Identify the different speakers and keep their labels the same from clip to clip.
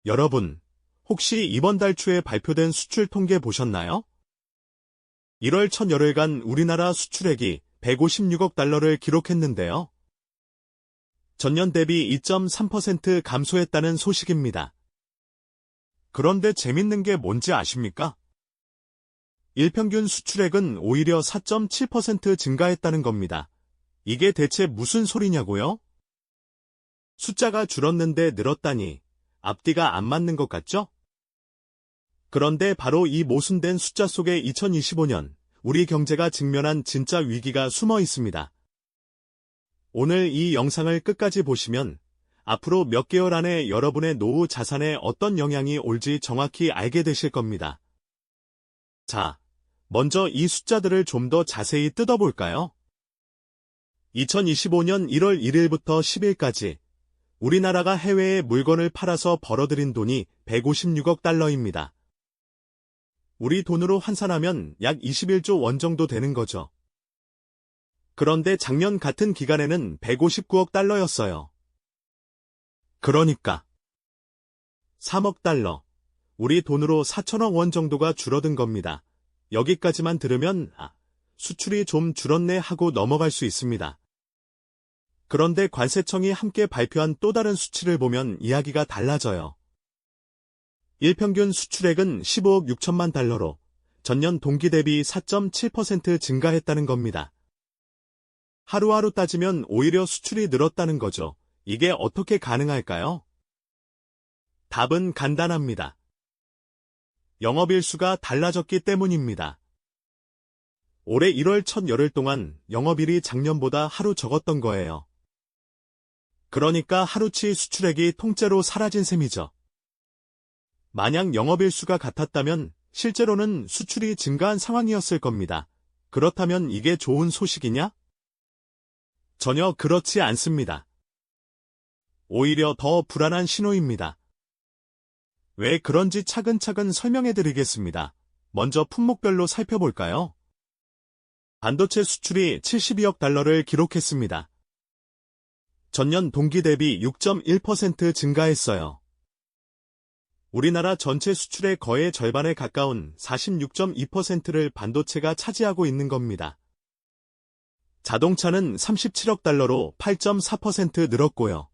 Speaker 1: 여러분, 혹시 이번 달 초에 발표된 수출 통계 보셨나요? 1월 첫 열흘간 우리나라 수출액이 156억 달러를 기록했는데요. 전년 대비 2.3% 감소했다는 소식입니다. 그런데 재밌는 게 뭔지 아십니까? 일평균 수출액은 오히려 4.7% 증가했다는 겁니다. 이게 대체 무슨 소리냐고요? 숫자가 줄었는데 늘었다니 앞뒤가 안 맞는 것 같죠? 그런데 바로 이 모순된 숫자 속에 2025년 우리 경제가 직면한 진짜 위기가 숨어 있습니다. 오늘 이 영상을 끝까지 보시면 앞으로 몇 개월 안에 여러분의 노후 자산에 어떤 영향이 올지 정확히 알게 되실 겁니다. 자, 먼저 이 숫자들을 좀 더 자세히 뜯어볼까요? 2025년 1월 1일부터 10일까지 우리나라가 해외에 물건을 팔아서 벌어들인 돈이 156억 달러입니다. 우리 돈으로 환산하면 약 21조 원 정도 되는 거죠. 그런데 작년 같은 기간에는 159억 달러였어요. 그러니까 3억 달러, 우리 돈으로 4천억 원 정도가 줄어든 겁니다. 여기까지만 들으면 수출이 좀 줄었네 하고 넘어갈 수 있습니다. 그런데 관세청이 함께 발표한 또 다른 수치를 보면 이야기가 달라져요. 일평균 수출액은 15억 6천만 달러로 전년 동기 대비 4.7% 증가했다는 겁니다. 하루하루 따지면 오히려 수출이 늘었다는 거죠. 이게 어떻게 가능할까요? 답은 간단합니다. 영업일수가 달라졌기 때문입니다. 올해 1월 첫 열흘 동안 영업일이 작년보다 하루 적었던 거예요. 그러니까 하루치 수출액이 통째로 사라진 셈이죠. 만약 영업일수가 같았다면 실제로는 수출이 증가한 상황이었을 겁니다. 그렇다면 이게 좋은 소식이냐? 전혀 그렇지 않습니다. 오히려 더 불안한 신호입니다. 왜 그런지 차근차근 설명해드리겠습니다. 먼저 품목별로 살펴볼까요? 반도체 수출이 72억 달러를 기록했습니다. 전년 동기 대비 6.1% 증가했어요. 우리나라 전체 수출의 거의 절반에 가까운 46.2%를 반도체가 차지하고 있는 겁니다. 자동차는 37억 달러로 8.4% 늘었고요.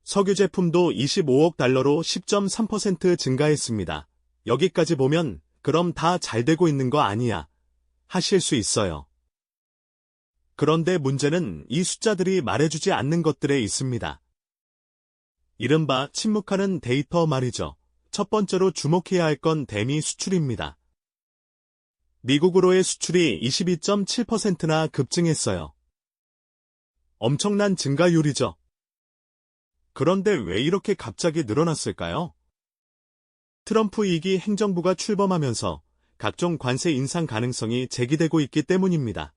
Speaker 1: 석유 제품도 25억 달러로 10.3% 증가했습니다. 여기까지 보면 그럼 다 잘 되고 있는 거 아니야 하실 수 있어요. 그런데 문제는 이 숫자들이 말해주지 않는 것들에 있습니다. 이른바 침묵하는 데이터 말이죠. 첫 번째로 주목해야 할 건 대미 수출입니다. 미국으로의 수출이 22.7%나 급증했어요. 엄청난 증가율이죠. 그런데 왜 이렇게 갑자기 늘어났을까요? 트럼프 2기 행정부가 출범하면서 각종 관세 인상 가능성이 제기되고 있기 때문입니다.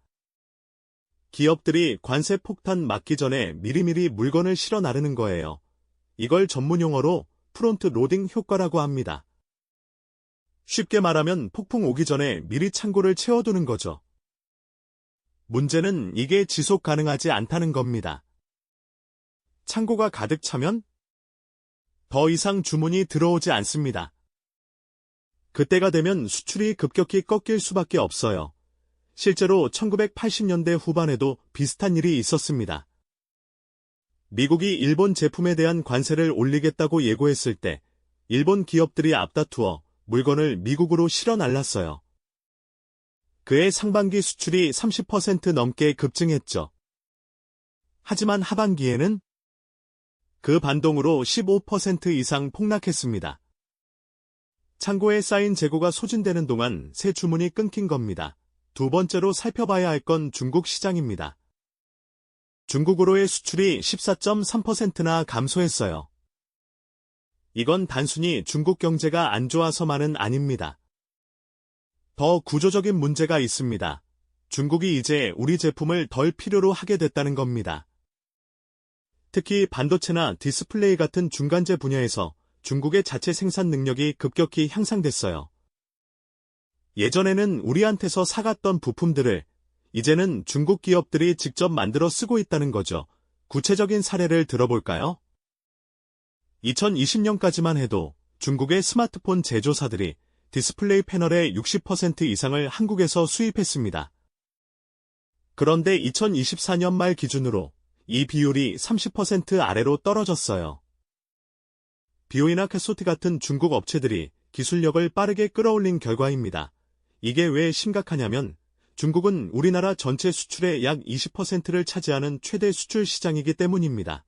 Speaker 1: 기업들이 관세 폭탄 맞기 전에 미리미리 물건을 실어 나르는 거예요. 이걸 전문용어로 프론트 로딩 효과라고 합니다. 쉽게 말하면 폭풍 오기 전에 미리 창고를 채워두는 거죠. 문제는 이게 지속 가능하지 않다는 겁니다. 창고가 가득 차면 더 이상 주문이 들어오지 않습니다. 그때가 되면 수출이 급격히 꺾일 수밖에 없어요. 실제로 1980년대 후반에도 비슷한 일이 있었습니다. 미국이 일본 제품에 대한 관세를 올리겠다고 예고했을 때 일본 기업들이 앞다투어 물건을 미국으로 실어 날랐어요. 그해 상반기 수출이 30% 넘게 급증했죠. 하지만 하반기에는 그 반동으로 15% 이상 폭락했습니다. 창고에 쌓인 재고가 소진되는 동안 새 주문이 끊긴 겁니다. 두 번째로 살펴봐야 할 건 중국 시장입니다. 중국으로의 수출이 14.3%나 감소했어요. 이건 단순히 중국 경제가 안 좋아서만은 아닙니다. 더 구조적인 문제가 있습니다. 중국이 이제 우리 제품을 덜 필요로 하게 됐다는 겁니다. 특히 반도체나 디스플레이 같은 중간재 분야에서 중국의 자체 생산 능력이 급격히 향상됐어요. 예전에는 우리한테서 사갔던 부품들을 이제는 중국 기업들이 직접 만들어 쓰고 있다는 거죠. 구체적인 사례를 들어볼까요? 2020년까지만 해도 중국의 스마트폰 제조사들이 디스플레이 패널의 60% 이상을 한국에서 수입했습니다. 그런데 2024년 말 기준으로 이 비율이 30% 아래로 떨어졌어요. 비오이나 캐소티 같은 중국 업체들이 기술력을 빠르게 끌어올린 결과입니다. 이게 왜 심각하냐면 중국은 우리나라 전체 수출의 약 20%를 차지하는 최대 수출 시장이기 때문입니다.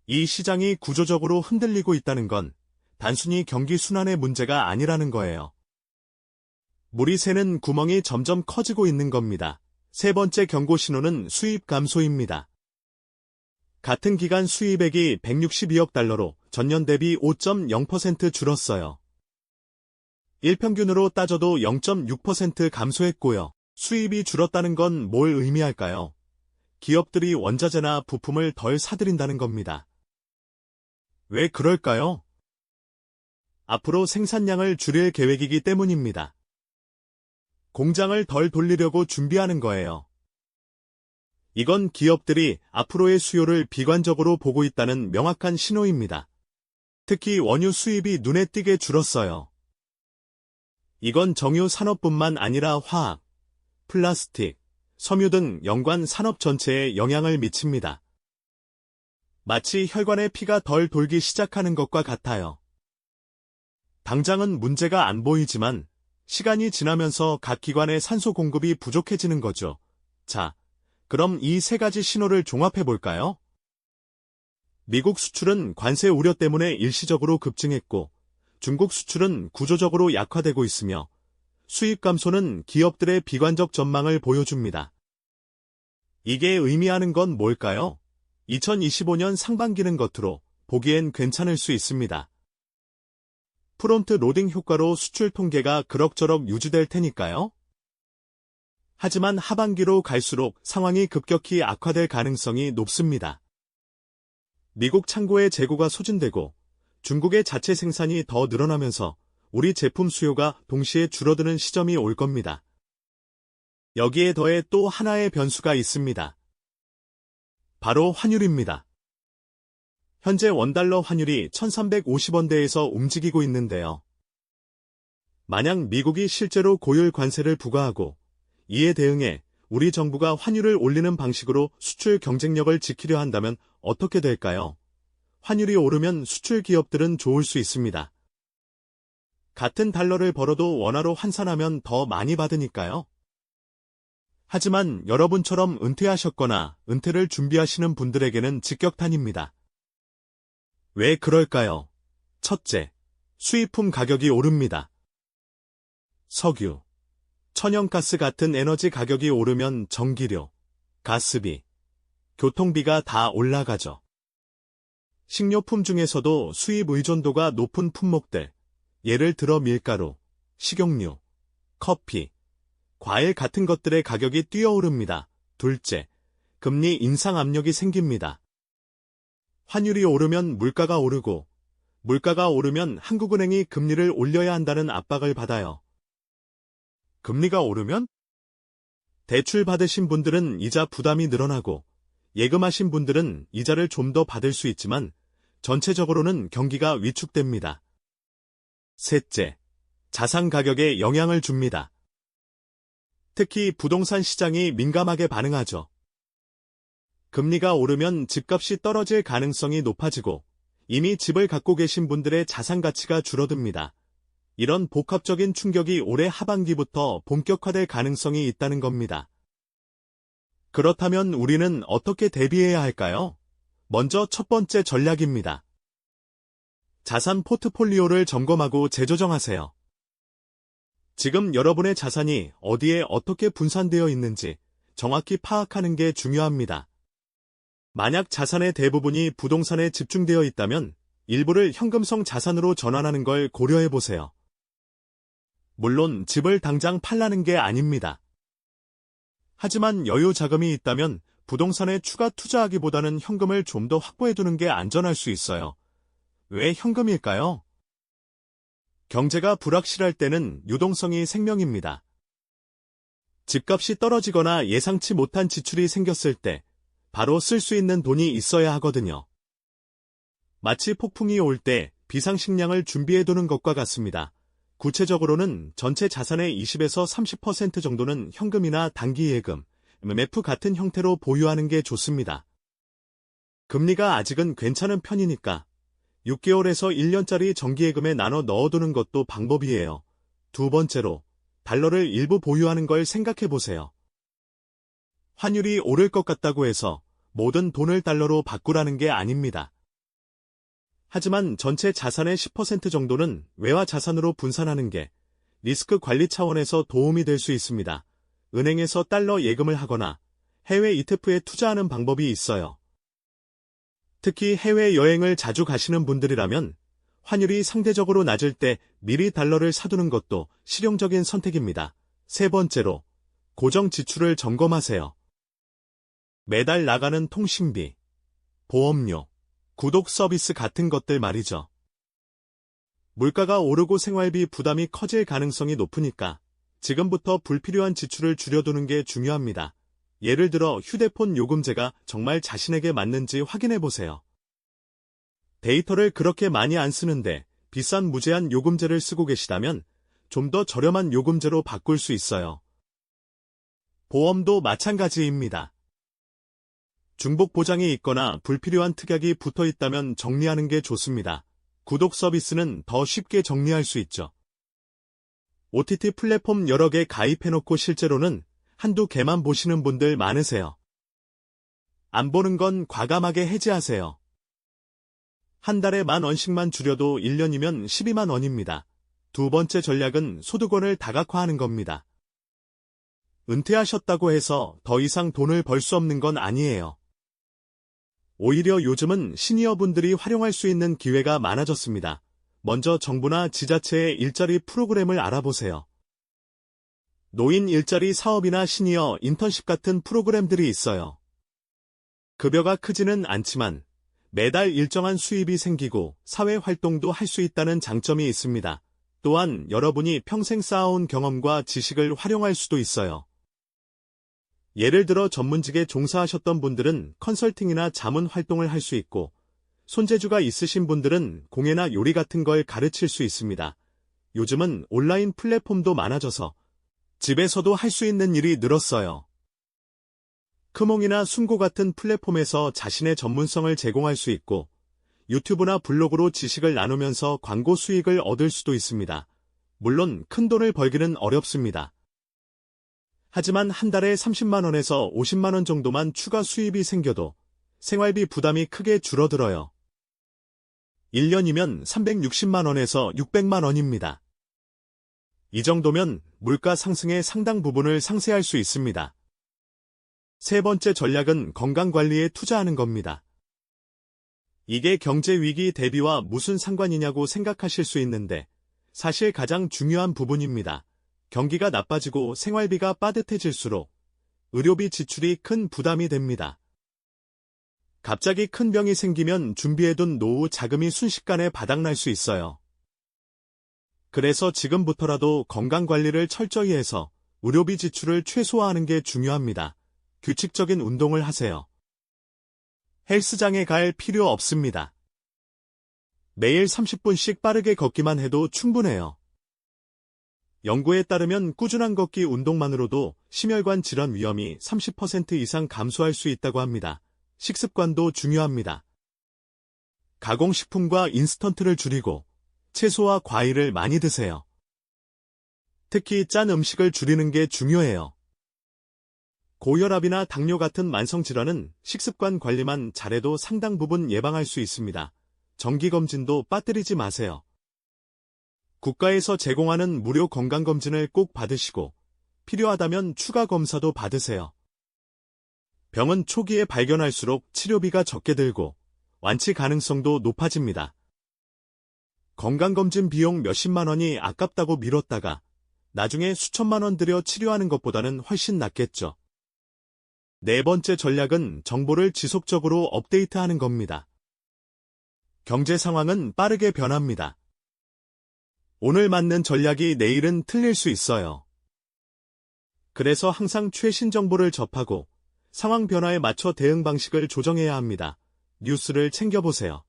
Speaker 1: 이 시장이 구조적으로 흔들리고 있다는 건 단순히 경기 순환의 문제가 아니라는 거예요. 물이 새는 구멍이 점점 커지고 있는 겁니다. 세 번째 경고 신호는 수입 감소입니다. 같은 기간 수입액이 162억 달러로 전년 대비 5.0% 줄었어요. 일평균으로 따져도 0.6% 감소했고요. 수입이 줄었다는 건 뭘 의미할까요? 기업들이 원자재나 부품을 덜 사들인다는 겁니다. 왜 그럴까요? 앞으로 생산량을 줄일 계획이기 때문입니다. 공장을 덜 돌리려고 준비하는 거예요. 이건 기업들이 앞으로의 수요를 비관적으로 보고 있다는 명확한 신호입니다. 특히 원유 수입이 눈에 띄게 줄었어요. 이건 정유 산업뿐만 아니라 화학, 플라스틱, 섬유 등 연관 산업 전체에 영향을 미칩니다. 마치 혈관에 피가 덜 돌기 시작하는 것과 같아요. 당장은 문제가 안 보이지만 시간이 지나면서 각 기관의 산소 공급이 부족해지는 거죠. 자, 그럼 이 세 가지 신호를 종합해 볼까요? 미국 수출은 관세 우려 때문에 일시적으로 급증했고, 중국 수출은 구조적으로 약화되고 있으며, 수입 감소는 기업들의 비관적 전망을 보여줍니다. 이게 의미하는 건 뭘까요? 2025년 상반기는 겉으로 보기엔 괜찮을 수 있습니다. 프론트 로딩 효과로 수출 통계가 그럭저럭 유지될 테니까요. 하지만 하반기로 갈수록 상황이 급격히 악화될 가능성이 높습니다. 미국 창고의 재고가 소진되고 중국의 자체 생산이 더 늘어나면서 우리 제품 수요가 동시에 줄어드는 시점이 올 겁니다. 여기에 더해 또 하나의 변수가 있습니다. 바로 환율입니다. 현재 원달러 환율이 1350원대에서 움직이고 있는데요. 만약 미국이 실제로 고율 관세를 부과하고 이에 대응해 우리 정부가 환율을 올리는 방식으로 수출 경쟁력을 지키려 한다면 어떻게 될까요? 환율이 오르면 수출 기업들은 좋을 수 있습니다. 같은 달러를 벌어도 원화로 환산하면 더 많이 받으니까요. 하지만 여러분처럼 은퇴하셨거나 은퇴를 준비하시는 분들에게는 직격탄입니다. 왜 그럴까요? 첫째, 수입품 가격이 오릅니다. 석유, 천연가스 같은 에너지 가격이 오르면 전기료, 가스비, 교통비가 다 올라가죠. 식료품 중에서도 수입 의존도가 높은 품목들, 예를 들어 밀가루, 식용유, 커피, 과일 같은 것들의 가격이 뛰어오릅니다. 둘째, 금리 인상 압력이 생깁니다. 환율이 오르면 물가가 오르고, 물가가 오르면 한국은행이 금리를 올려야 한다는 압박을 받아요. 금리가 오르면? 대출 받으신 분들은 이자 부담이 늘어나고, 예금하신 분들은 이자를 좀 더 받을 수 있지만, 전체적으로는 경기가 위축됩니다. 셋째, 자산 가격에 영향을 줍니다. 특히 부동산 시장이 민감하게 반응하죠. 금리가 오르면 집값이 떨어질 가능성이 높아지고 이미 집을 갖고 계신 분들의 자산 가치가 줄어듭니다. 이런 복합적인 충격이 올해 하반기부터 본격화될 가능성이 있다는 겁니다. 그렇다면 우리는 어떻게 대비해야 할까요? 먼저 첫 번째 전략입니다. 자산 포트폴리오를 점검하고 재조정하세요. 지금 여러분의 자산이 어디에 어떻게 분산되어 있는지 정확히 파악하는 게 중요합니다. 만약 자산의 대부분이 부동산에 집중되어 있다면 일부를 현금성 자산으로 전환하는 걸 고려해 보세요. 물론 집을 당장 팔라는 게 아닙니다. 하지만 여유 자금이 있다면 부동산에 추가 투자하기보다는 현금을 좀 더 확보해두는 게 안전할 수 있어요. 왜 현금일까요? 경제가 불확실할 때는 유동성이 생명입니다. 집값이 떨어지거나 예상치 못한 지출이 생겼을 때 바로 쓸 수 있는 돈이 있어야 하거든요. 마치 폭풍이 올 때 비상식량을 준비해두는 것과 같습니다. 구체적으로는 전체 자산의 20에서 30% 정도는 현금이나 단기 예금, MMF 같은 형태로 보유하는 게 좋습니다. 금리가 아직은 괜찮은 편이니까 6개월에서 1년짜리 정기예금에 나눠 넣어두는 것도 방법이에요. 두 번째로, 달러를 일부 보유하는 걸 생각해 보세요. 환율이 오를 것 같다고 해서 모든 돈을 달러로 바꾸라는 게 아닙니다. 하지만 전체 자산의 10% 정도는 외화 자산으로 분산하는 게 리스크 관리 차원에서 도움이 될 수 있습니다. 은행에서 달러 예금을 하거나 해외 ETF에 투자하는 방법이 있어요. 특히 해외여행을 자주 가시는 분들이라면 환율이 상대적으로 낮을 때 미리 달러를 사두는 것도 실용적인 선택입니다. 세 번째로, 고정 지출을 점검하세요. 매달 나가는 통신비, 보험료, 구독 서비스 같은 것들 말이죠. 물가가 오르고 생활비 부담이 커질 가능성이 높으니까 지금부터 불필요한 지출을 줄여두는 게 중요합니다. 예를 들어 휴대폰 요금제가 정말 자신에게 맞는지 확인해 보세요. 데이터를 그렇게 많이 안 쓰는데 비싼 무제한 요금제를 쓰고 계시다면 좀 더 저렴한 요금제로 바꿀 수 있어요. 보험도 마찬가지입니다. 중복 보장이 있거나 불필요한 특약이 붙어 있다면 정리하는 게 좋습니다. 구독 서비스는 더 쉽게 정리할 수 있죠. OTT 플랫폼 여러 개 가입해놓고 실제로는 한두 개만 보시는 분들 많으세요. 안 보는 건 과감하게 해지하세요. 한 달에 10,000원씩만 줄여도 1년이면 12만 원입니다. 두 번째 전략은 소득원을 다각화하는 겁니다. 은퇴하셨다고 해서 더 이상 돈을 벌 수 없는 건 아니에요. 오히려 요즘은 시니어분들이 활용할 수 있는 기회가 많아졌습니다. 먼저 정부나 지자체의 일자리 프로그램을 알아보세요. 노인 일자리 사업이나 시니어 인턴십 같은 프로그램들이 있어요. 급여가 크지는 않지만 매달 일정한 수입이 생기고 사회활동도 할 수 있다는 장점이 있습니다. 또한 여러분이 평생 쌓아온 경험과 지식을 활용할 수도 있어요. 예를 들어 전문직에 종사하셨던 분들은 컨설팅이나 자문 활동을 할 수 있고, 손재주가 있으신 분들은 공예나 요리 같은 걸 가르칠 수 있습니다. 요즘은 온라인 플랫폼도 많아져서 집에서도 할 수 있는 일이 늘었어요. 크몽이나 숨고 같은 플랫폼에서 자신의 전문성을 제공할 수 있고, 유튜브나 블로그로 지식을 나누면서 광고 수익을 얻을 수도 있습니다. 물론 큰 돈을 벌기는 어렵습니다. 하지만 한 달에 30만 원에서 50만 원 정도만 추가 수입이 생겨도 생활비 부담이 크게 줄어들어요. 1년이면 360만 원에서 600만 원입니다. 이 정도면 물가 상승의 상당 부분을 상쇄할 수 있습니다. 세 번째 전략은 건강관리에 투자하는 겁니다. 이게 경제위기 대비와 무슨 상관이냐고 생각하실 수 있는데 사실 가장 중요한 부분입니다. 경기가 나빠지고 생활비가 빠듯해질수록 의료비 지출이 큰 부담이 됩니다. 갑자기 큰 병이 생기면 준비해둔 노후 자금이 순식간에 바닥날 수 있어요. 그래서 지금부터라도 건강관리를 철저히 해서 의료비 지출을 최소화하는 게 중요합니다. 규칙적인 운동을 하세요. 헬스장에 갈 필요 없습니다. 매일 30분씩 빠르게 걷기만 해도 충분해요. 연구에 따르면 꾸준한 걷기 운동만으로도 심혈관 질환 위험이 30% 이상 감소할 수 있다고 합니다. 식습관도 중요합니다. 가공식품과 인스턴트를 줄이고 채소와 과일을 많이 드세요. 특히 짠 음식을 줄이는 게 중요해요. 고혈압이나 당뇨 같은 만성질환은 식습관 관리만 잘해도 상당 부분 예방할 수 있습니다. 정기검진도 빠뜨리지 마세요. 국가에서 제공하는 무료 건강검진을 꼭 받으시고 필요하다면 추가 검사도 받으세요. 병은 초기에 발견할수록 치료비가 적게 들고 완치 가능성도 높아집니다. 건강검진 비용 몇십만 원이 아깝다고 미뤘다가 나중에 수천만 원 들여 치료하는 것보다는 훨씬 낫겠죠. 네 번째 전략은 정보를 지속적으로 업데이트하는 겁니다. 경제 상황은 빠르게 변합니다. 오늘 맞는 전략이 내일은 틀릴 수 있어요. 그래서 항상 최신 정보를 접하고 상황 변화에 맞춰 대응 방식을 조정해야 합니다. 뉴스를 챙겨보세요.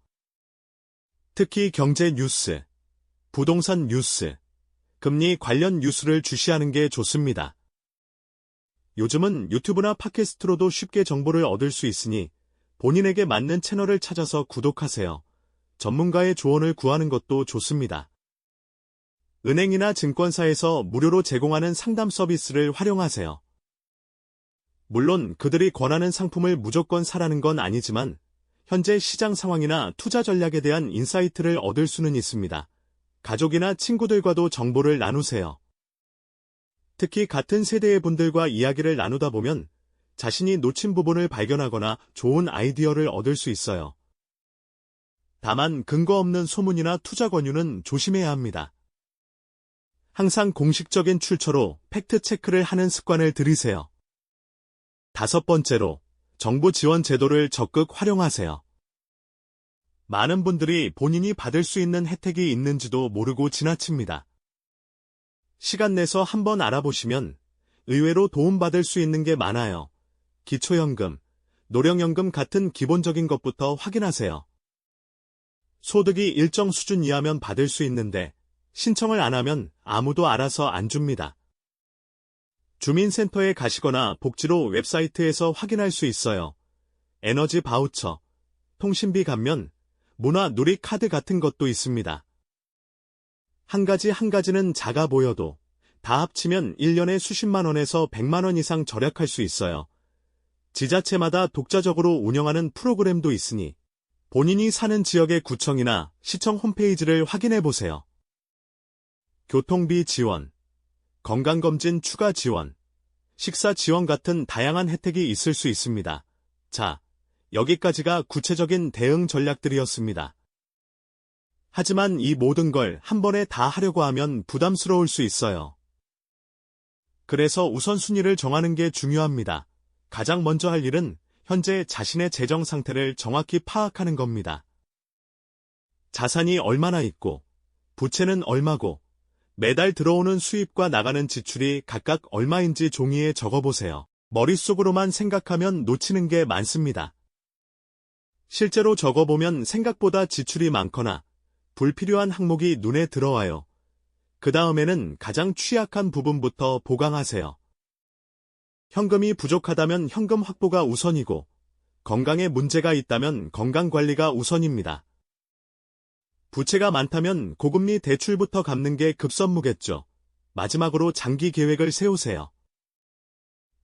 Speaker 1: 특히 경제 뉴스, 부동산 뉴스, 금리 관련 뉴스를 주시하는 게 좋습니다. 요즘은 유튜브나 팟캐스트로도 쉽게 정보를 얻을 수 있으니 본인에게 맞는 채널을 찾아서 구독하세요. 전문가의 조언을 구하는 것도 좋습니다. 은행이나 증권사에서 무료로 제공하는 상담 서비스를 활용하세요. 물론 그들이 권하는 상품을 무조건 사라는 건 아니지만 현재 시장 상황이나 투자 전략에 대한 인사이트를 얻을 수는 있습니다. 가족이나 친구들과도 정보를 나누세요. 특히 같은 세대의 분들과 이야기를 나누다 보면 자신이 놓친 부분을 발견하거나 좋은 아이디어를 얻을 수 있어요. 다만 근거 없는 소문이나 투자 권유는 조심해야 합니다. 항상 공식적인 출처로 팩트 체크를 하는 습관을 들이세요. 5번째로, 정부 지원 제도를 적극 활용하세요. 많은 분들이 본인이 받을 수 있는 혜택이 있는지도 모르고 지나칩니다. 시간 내서 한번 알아보시면 의외로 도움받을 수 있는 게 많아요. 기초연금, 노령연금 같은 기본적인 것부터 확인하세요. 소득이 일정 수준 이하면 받을 수 있는데 신청을 안 하면 아무도 알아서 안 줍니다. 주민센터에 가시거나 복지로 웹사이트에서 확인할 수 있어요. 에너지 바우처, 통신비 감면, 문화 누리 카드 같은 것도 있습니다. 한 가지는 작아 보여도 다 합치면 1년에 수십만 원에서 100만 원 이상 절약할 수 있어요. 지자체마다 독자적으로 운영하는 프로그램도 있으니 본인이 사는 지역의 구청이나 시청 홈페이지를 확인해 보세요. 교통비 지원, 건강검진 추가 지원, 식사 지원 같은 다양한 혜택이 있을 수 있습니다. 자, 여기까지가 구체적인 대응 전략들이었습니다. 하지만 이 모든 걸 한 번에 다 하려고 하면 부담스러울 수 있어요. 그래서 우선순위를 정하는 게 중요합니다. 가장 먼저 할 일은 현재 자신의 재정 상태를 정확히 파악하는 겁니다. 자산이 얼마나 있고, 부채는 얼마고, 매달 들어오는 수입과 나가는 지출이 각각 얼마인지 종이에 적어보세요. 머릿속으로만 생각하면 놓치는 게 많습니다. 실제로 적어보면 생각보다 지출이 많거나 불필요한 항목이 눈에 들어와요. 그 다음에는 가장 취약한 부분부터 보강하세요. 현금이 부족하다면 현금 확보가 우선이고, 건강에 문제가 있다면 건강관리가 우선입니다. 부채가 많다면 고금리 대출부터 갚는 게 급선무겠죠. 마지막으로 장기 계획을 세우세요.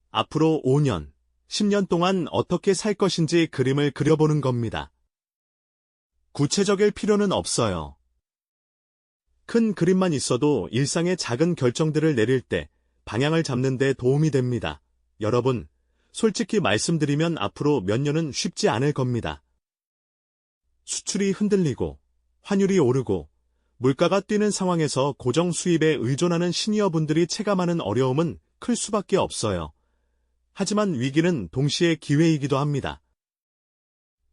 Speaker 1: 앞으로 5년, 10년 동안 어떻게 살 것인지 그림을 그려보는 겁니다. 구체적일 필요는 없어요. 큰 그림만 있어도 일상의 작은 결정들을 내릴 때 방향을 잡는 데 도움이 됩니다. 여러분, 솔직히 말씀드리면 앞으로 몇 년은 쉽지 않을 겁니다. 수출이 흔들리고, 환율이 오르고, 물가가 뛰는 상황에서 고정 수입에 의존하는 시니어분들이 체감하는 어려움은 클 수밖에 없어요. 하지만 위기는 동시에 기회이기도 합니다.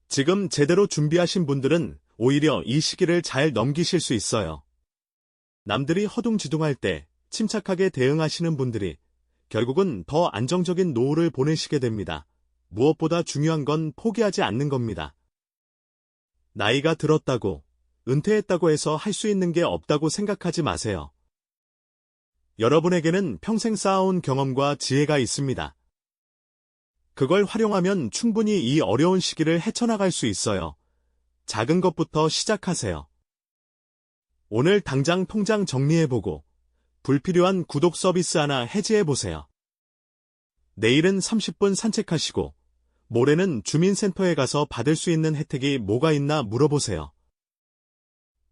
Speaker 1: 지금 제대로 준비하신 분들은 오히려 이 시기를 잘 넘기실 수 있어요. 남들이 허둥지둥할 때 침착하게 대응하시는 분들이 결국은 더 안정적인 노후를 보내시게 됩니다. 무엇보다 중요한 건 포기하지 않는 겁니다. 나이가 들었다고, 은퇴했다고 해서 할 수 있는 게 없다고 생각하지 마세요. 여러분에게는 평생 쌓아온 경험과 지혜가 있습니다. 그걸 활용하면 충분히 이 어려운 시기를 헤쳐나갈 수 있어요. 작은 것부터 시작하세요. 오늘 당장 통장 정리해보고 불필요한 구독 서비스 하나 해지해보세요. 내일은 30분 산책하시고 모레는 주민센터에 가서 받을 수 있는 혜택이 뭐가 있나 물어보세요.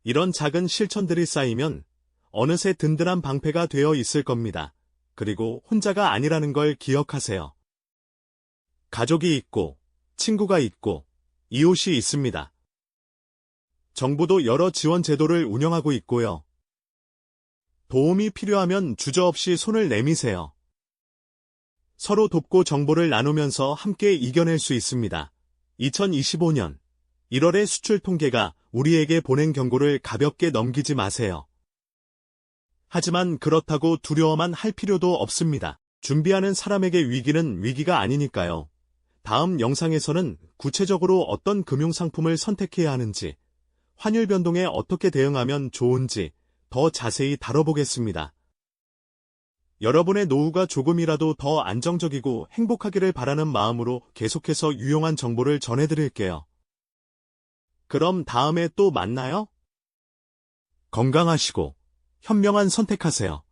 Speaker 1: 이런 작은 실천들이 쌓이면 어느새 든든한 방패가 되어 있을 겁니다. 그리고 혼자가 아니라는 걸 기억하세요. 가족이 있고, 친구가 있고, 이웃이 있습니다. 정부도 여러 지원 제도를 운영하고 있고요. 도움이 필요하면 주저없이 손을 내미세요. 서로 돕고 정보를 나누면서 함께 이겨낼 수 있습니다. 2025년 1월의 수출 통계가 우리에게 보낸 경고를 가볍게 넘기지 마세요. 하지만 그렇다고 두려워만 할 필요도 없습니다. 준비하는 사람에게 위기는 위기가 아니니까요. 다음 영상에서는 구체적으로 어떤 금융상품을 선택해야 하는지, 환율 변동에 어떻게 대응하면 좋은지 더 자세히 다뤄보겠습니다. 여러분의 노후가 조금이라도 더 안정적이고 행복하기를 바라는 마음으로 계속해서 유용한 정보를 전해드릴게요. 그럼 다음에 또 만나요. 건강하시고 현명한 선택하세요.